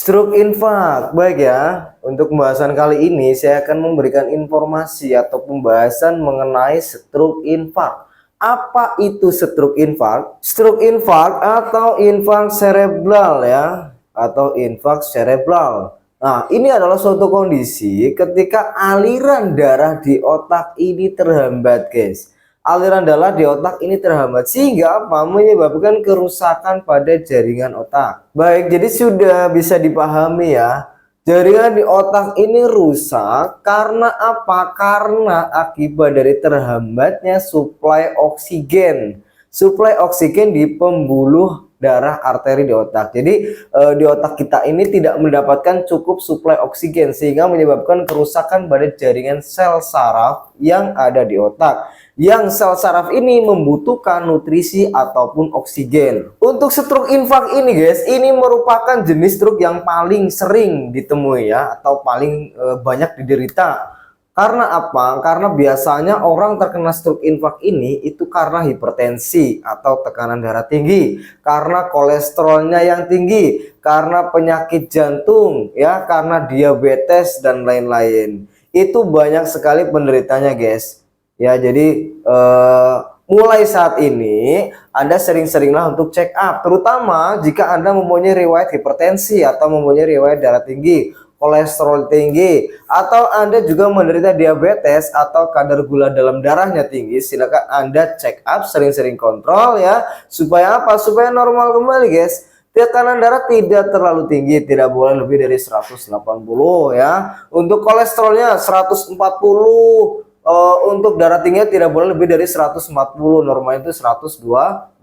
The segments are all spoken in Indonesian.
Stroke infak. Baik ya, untuk pembahasan kali ini saya akan memberikan informasi atau pembahasan mengenai stroke infak. Apa itu stroke infak? Stroke infak atau infak cerebral ya, atau infak cerebral. Nah, ini adalah suatu kondisi ketika aliran darah di otak ini terhambat, guys. Aliran darah di otak ini terhambat sehingga apa? Menyebabkan kerusakan pada jaringan otak. Baik, jadi sudah bisa dipahami ya. Jaringan di otak ini rusak karena apa? Karena akibat dari terhambatnya suplai oksigen. Suplai oksigen di pembuluh darah arteri di otak. Jadi di otak kita ini tidak mendapatkan cukup suplai oksigen sehingga menyebabkan kerusakan pada jaringan sel saraf yang ada di otak. Yang sel saraf ini membutuhkan nutrisi ataupun oksigen. Untuk stroke infak ini guys, ini merupakan jenis stroke yang paling sering ditemui ya, atau paling banyak diderita. Karena apa? Karena biasanya orang terkena stroke infak ini itu karena hipertensi atau tekanan darah tinggi, karena kolesterolnya yang tinggi, karena penyakit jantung ya, karena diabetes dan lain-lain. Itu banyak sekali penderitanya guys. Ya, jadi mulai saat ini Anda sering-seringlah untuk check up, terutama jika Anda mempunyai riwayat hipertensi atau mempunyai riwayat darah tinggi, kolesterol tinggi, atau Anda juga menderita diabetes atau kadar gula dalam darahnya tinggi. Silakan Anda check up, sering-sering kontrol ya, supaya apa? Supaya normal kembali guys. Tekanan darah tidak terlalu tinggi, tidak boleh lebih dari 180 ya. Untuk kolesterolnya 140. Untuk darah tingginya tidak boleh lebih dari 140, normal itu 120.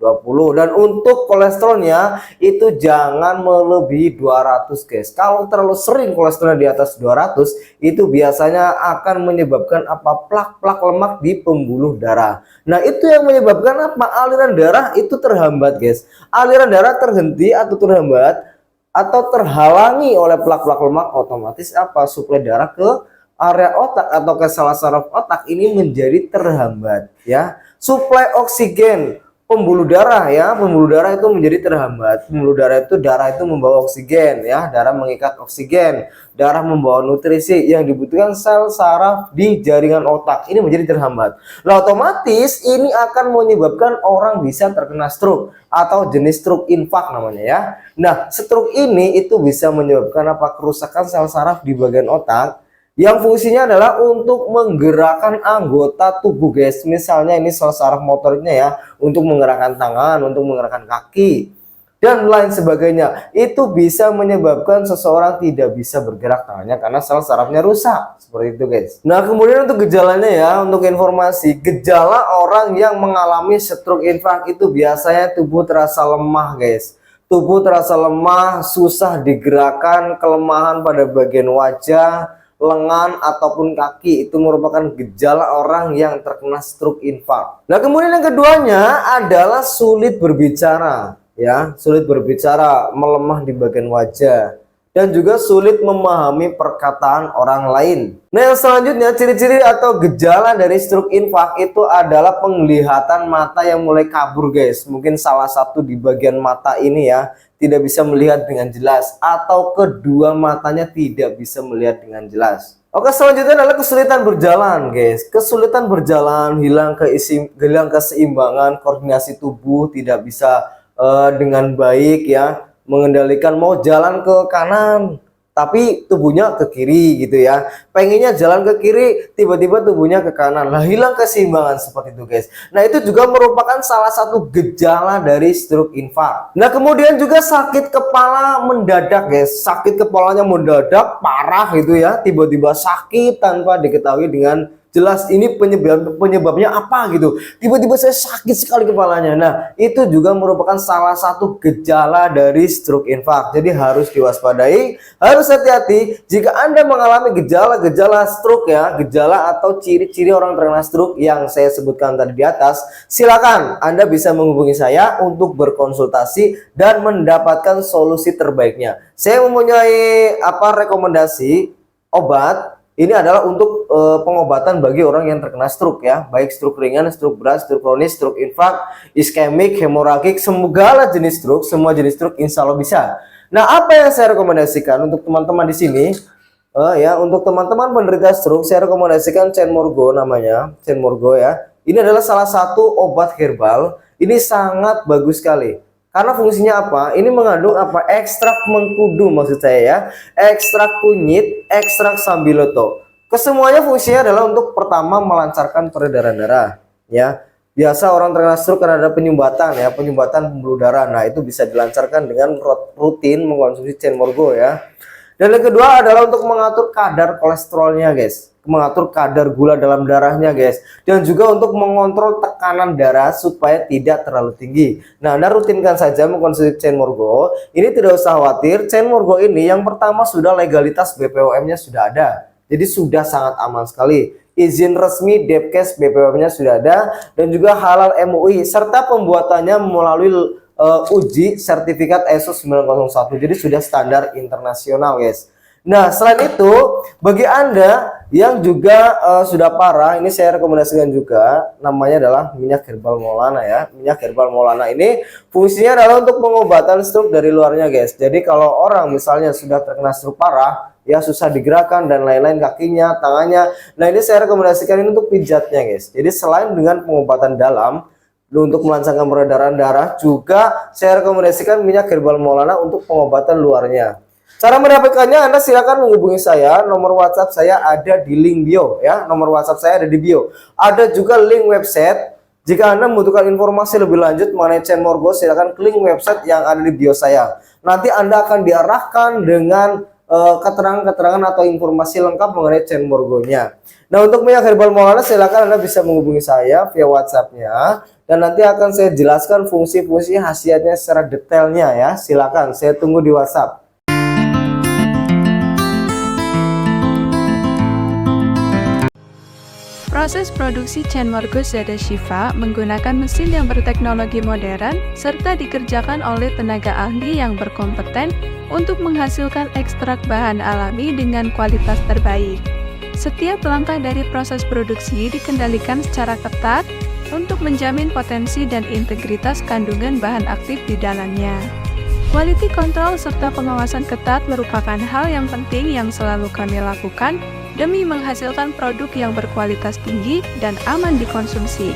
Dan untuk kolesterolnya itu jangan melebihi 200 guys. Kalau terlalu sering kolesterolnya di atas 200, itu biasanya akan menyebabkan apa? Plak-plak lemak di pembuluh darah. Nah, itu yang menyebabkan apa? Aliran darah itu terhambat guys. Aliran darah terhenti atau terhambat atau terhalangi oleh plak-plak lemak, otomatis apa? Suplai darah ke area otak atau ke salah saraf otak ini menjadi terhambat ya. Suplai oksigen pembuluh darah ya, pembuluh darah itu menjadi terhambat. Pembuluh darah itu membawa oksigen ya, darah mengikat oksigen, darah membawa nutrisi yang dibutuhkan sel saraf di jaringan otak ini menjadi terhambat. Nah, otomatis ini akan menyebabkan orang bisa terkena stroke atau jenis stroke infak namanya ya. Nah, stroke ini itu bisa menyebabkan apa? Kerusakan sel saraf di bagian otak yang fungsinya adalah untuk menggerakkan anggota tubuh guys. Misalnya ini sel saraf motoriknya ya, untuk menggerakkan tangan, untuk menggerakkan kaki dan lain sebagainya. Itu bisa menyebabkan seseorang tidak bisa bergerak tangannya karena sel sarafnya rusak, seperti itu guys. Nah, kemudian untuk gejalanya ya, untuk informasi, gejala orang yang mengalami stroke infak itu biasanya tubuh terasa lemah guys. Tubuh terasa lemah, susah digerakkan, kelemahan pada bagian wajah, lengan ataupun kaki, itu merupakan gejala orang yang terkena stroke infak. Nah, kemudian yang keduanya adalah sulit berbicara ya, sulit berbicara, melemah di bagian wajah, dan juga sulit memahami perkataan orang lain. Nah, yang selanjutnya ciri-ciri atau gejala dari stroke infak itu adalah penglihatan mata yang mulai kabur guys. Mungkin salah satu di bagian mata ini ya tidak bisa melihat dengan jelas, atau kedua matanya tidak bisa melihat dengan jelas. Oke, selanjutnya adalah kesulitan berjalan guys. Kesulitan berjalan, hilang keseimbangan, koordinasi tubuh tidak bisa dengan baik ya, mengendalikan mau jalan ke kanan tapi tubuhnya ke kiri gitu ya, pengennya jalan ke kiri tiba-tiba tubuhnya ke kanan. Lah, hilang keseimbangan seperti itu guys. Nah, itu juga merupakan salah satu gejala dari stroke infak. Nah, kemudian juga sakit kepala mendadak guys. Sakit kepalanya mendadak parah gitu ya, tiba-tiba sakit tanpa diketahui dengan jelas ini penyebabnya apa gitu. Tiba-tiba saya sakit sekali kepalanya. Nah, itu juga merupakan salah satu gejala dari stroke infak. Jadi harus diwaspadai, harus hati-hati jika Anda mengalami gejala-gejala stroke ya, gejala atau ciri-ciri orang terkena stroke yang saya sebutkan tadi di atas. Silakan Anda bisa menghubungi saya untuk berkonsultasi dan mendapatkan solusi terbaiknya. Saya mempunyai rekomendasi obat. Ini adalah untuk pengobatan bagi orang yang terkena stroke ya, baik stroke ringan, stroke berat, stroke kronis, stroke infak, iskemik, hemoragik, semua jenis stroke insya Allah bisa. Nah, apa yang saya rekomendasikan untuk teman-teman di sini? Ya, untuk teman-teman penderita stroke, saya rekomendasikan Cenmorgo namanya, Cenmorgo ya. Ini adalah salah satu obat herbal. Ini sangat bagus sekali. Karena fungsinya apa? Ini mengandung apa? Ekstrak mengkudu maksud saya ya. Ekstrak kunyit, ekstrak sambiloto. Kesemuanya fungsinya adalah untuk pertama melancarkan peredaran darah ya. Biasa orang terkena stroke karena ada penyumbatan ya, penyumbatan pembuluh darah. Nah, itu bisa dilancarkan dengan rutin mengkonsumsi Cenmorgo ya. Dan yang kedua adalah untuk mengatur kadar kolesterolnya, guys. Mengatur kadar gula dalam darahnya, guys. Dan juga untuk mengontrol tekanan darah supaya tidak terlalu tinggi. Nah, Anda rutinkan saja mengkonsumsi Cenmorgo. Ini tidak usah khawatir. Cenmorgo ini yang pertama sudah legalitas BPOM-nya sudah ada. Jadi sudah sangat aman sekali. Izin resmi Depkes BPOM-nya sudah ada dan juga halal MUI serta pembuatannya melalui uji sertifikat ISO 901. Jadi sudah standar internasional, guys. Nah, selain itu, bagi Anda yang juga sudah parah, ini saya rekomendasikan juga, namanya adalah minyak herbal Maulana ya. Minyak herbal Maulana ini fungsinya adalah untuk pengobatan stroke dari luarnya, guys. Jadi kalau orang misalnya sudah terkena stroke parah, ya susah digerakkan dan lain-lain, kakinya, tangannya. Nah, ini saya rekomendasikan ini untuk pijatnya, guys. Jadi selain dengan pengobatan dalam untuk melancarkan peredaran darah, juga saya rekomendasikan minyak herbal Maulana untuk pengobatan luarnya. Cara mendapatkannya Anda silakan menghubungi saya. Nomor WhatsApp saya ada di link bio ya. Nomor WhatsApp saya ada di bio. Ada juga link website. Jika Anda membutuhkan informasi lebih lanjut mengenai Cenmorgo, silakan klik website yang ada di bio saya. Nanti Anda akan diarahkan dengan keterangan-keterangan atau informasi lengkap mengenai Cenmorgo-nya. Nah, untuk minyak herbal Maulana silakan Anda bisa menghubungi saya via WhatsApp-nya dan nanti akan saya jelaskan fungsi-fungsi khasiatnya secara detailnya ya. Silakan, saya tunggu di WhatsApp. Proses produksi Cenmorgo Zada Shifa menggunakan mesin yang berteknologi modern serta dikerjakan oleh tenaga ahli yang berkompeten untuk menghasilkan ekstrak bahan alami dengan kualitas terbaik. Setiap langkah dari proses produksi dikendalikan secara ketat untuk menjamin potensi dan integritas kandungan bahan aktif di dalamnya. Quality control serta pengawasan ketat merupakan hal yang penting yang selalu kami lakukan demi menghasilkan produk yang berkualitas tinggi dan aman dikonsumsi.